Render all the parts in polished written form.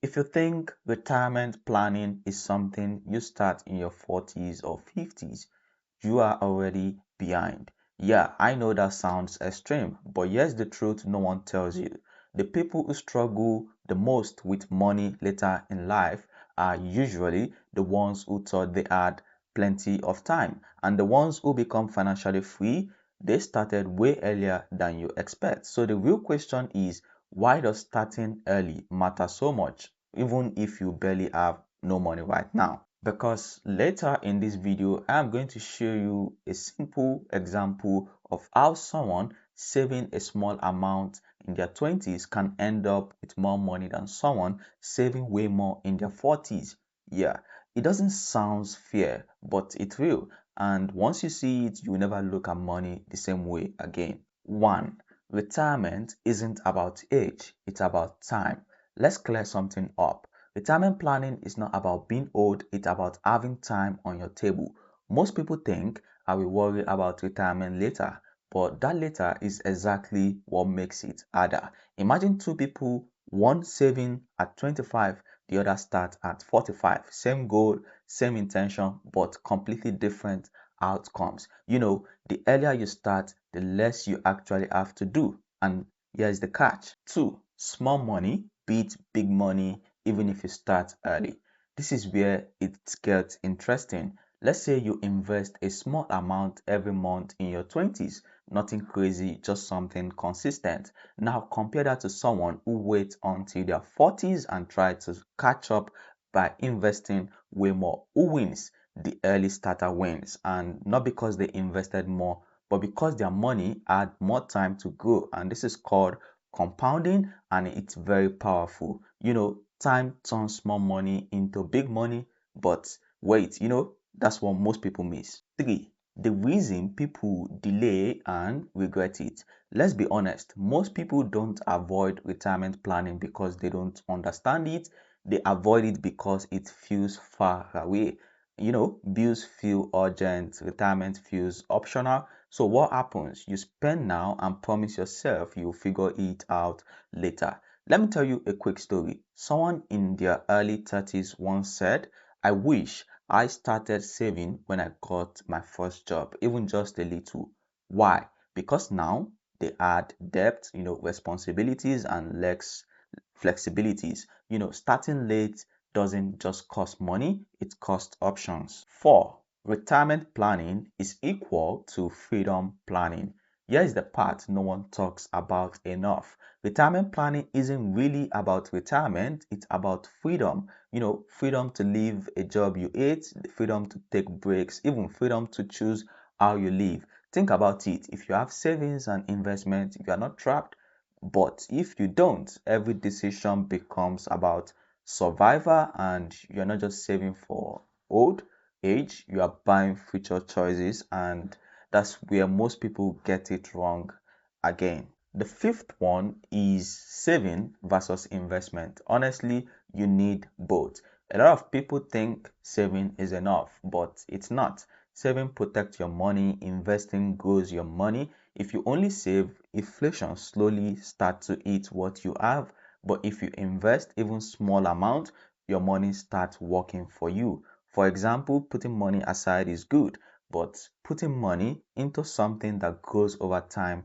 If you think retirement planning is something you start in your 40s or 50s, you are already behind. Yeah, I know that sounds extreme, but here's the truth no one tells you. The people who struggle the most with money later in life are usually the ones who thought they had plenty of time, and the ones who become financially free, they started way earlier than you expect. So the real question is, why does starting early matter so much, even if you barely have no money right now? Because later in this video I am going to show you a simple example of how someone saving a small amount in their 20s can end up with more money than someone saving way more in their 40s. Yeah, it doesn't sound fair, but it's real, and once you see it you will never look at money the same way again. 1. Retirement isn't about age, it's about time. Let's clear something up. Retirement planning is not about being old, it's about having time on your table. Most people think I will worry about retirement later, but that later is exactly what makes it harder. Imagine two people, one saving at 25, the other start at 45. Same goal, same intention, but completely different outcomes. The earlier you start, the less you actually have to do. And here's the catch. 2. Small money beats big money even if you start early. This is where it gets interesting. Let's say you invest a small amount every month in your 20s, nothing crazy, just something consistent. Now compare that to someone who waits until their 40s and try to catch up by investing way more. Who wins? The early starter wins, and not because they invested more, but because their money had more time to grow. And this is called compounding, and it's very powerful. Time turns small money into big money, but wait, that's what most people miss. 3. The reason people delay and regret it. Let's be honest, most people don't avoid retirement planning because they don't understand it. They avoid it because it feels far away. Bills feel urgent, retirement feels optional. So what happens? You spend now and promise yourself you'll figure it out later. Let me tell you a quick story. Someone in their early 30s once said, I wish I started saving when I got my first job, even just a little. Why? Because now they add debt, responsibilities and less flexibilities. Starting late doesn't just cost money, it costs options. 4. Retirement planning is equal to freedom planning. Here is the part no one talks about enough. Retirement planning isn't really about retirement, it's about freedom. Freedom to leave a job you hate, the freedom to take breaks, even freedom to choose how you live. Think about it. If you have savings and investment, you are not trapped. But if you don't, every decision becomes about survival, and you're not just saving for old age, you are buying future choices, and that's where most people get it wrong again. The fifth one is saving versus investment. Honestly, you need both. A lot of people think saving is enough, but it's not. Saving protects your money, investing grows your money. If you only save, inflation slowly starts to eat what you have. But if you invest even small amount, your money starts working for you. For example, putting money aside is good, but putting money into something that grows over time,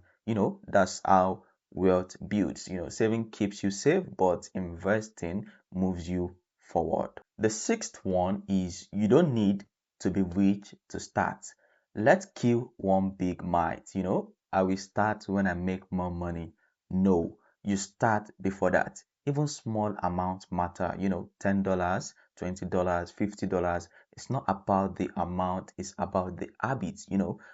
that's how wealth builds. Saving keeps you safe, but investing moves you forward. The sixth one is you don't need to be rich to start. Let's kill one big myth. I will start when I make more money. No, you start before that. Even small amounts matter. $10, $20, $50. It's not about the amount, it's about the habit,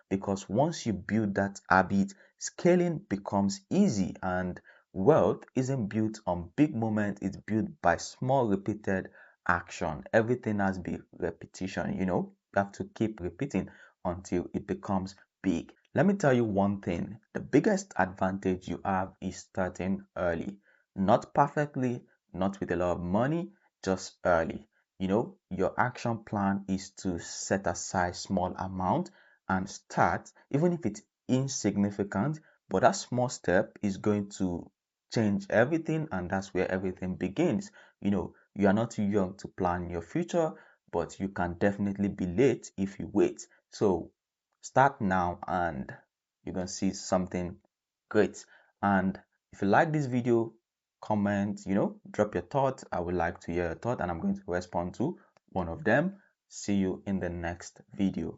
because once you build that habit, scaling becomes easy, and wealth isn't built on big moments, it's built by small repeated action. Everything has be repetition. You have to keep repeating until it becomes big. Let me tell you one thing. The biggest advantage you have is starting early. Not perfectly, not with a lot of money, just early. Your action plan is to set aside small amount and start, even if it's insignificant, but that small step is going to change everything, and that's where everything begins. You are not too young to plan your future, but you can definitely be late if you wait. So start now and you're gonna see something great. And if you like this video, comment, drop your thoughts. I would like to hear your thought and I'm going to respond to one of them. See you in the next video.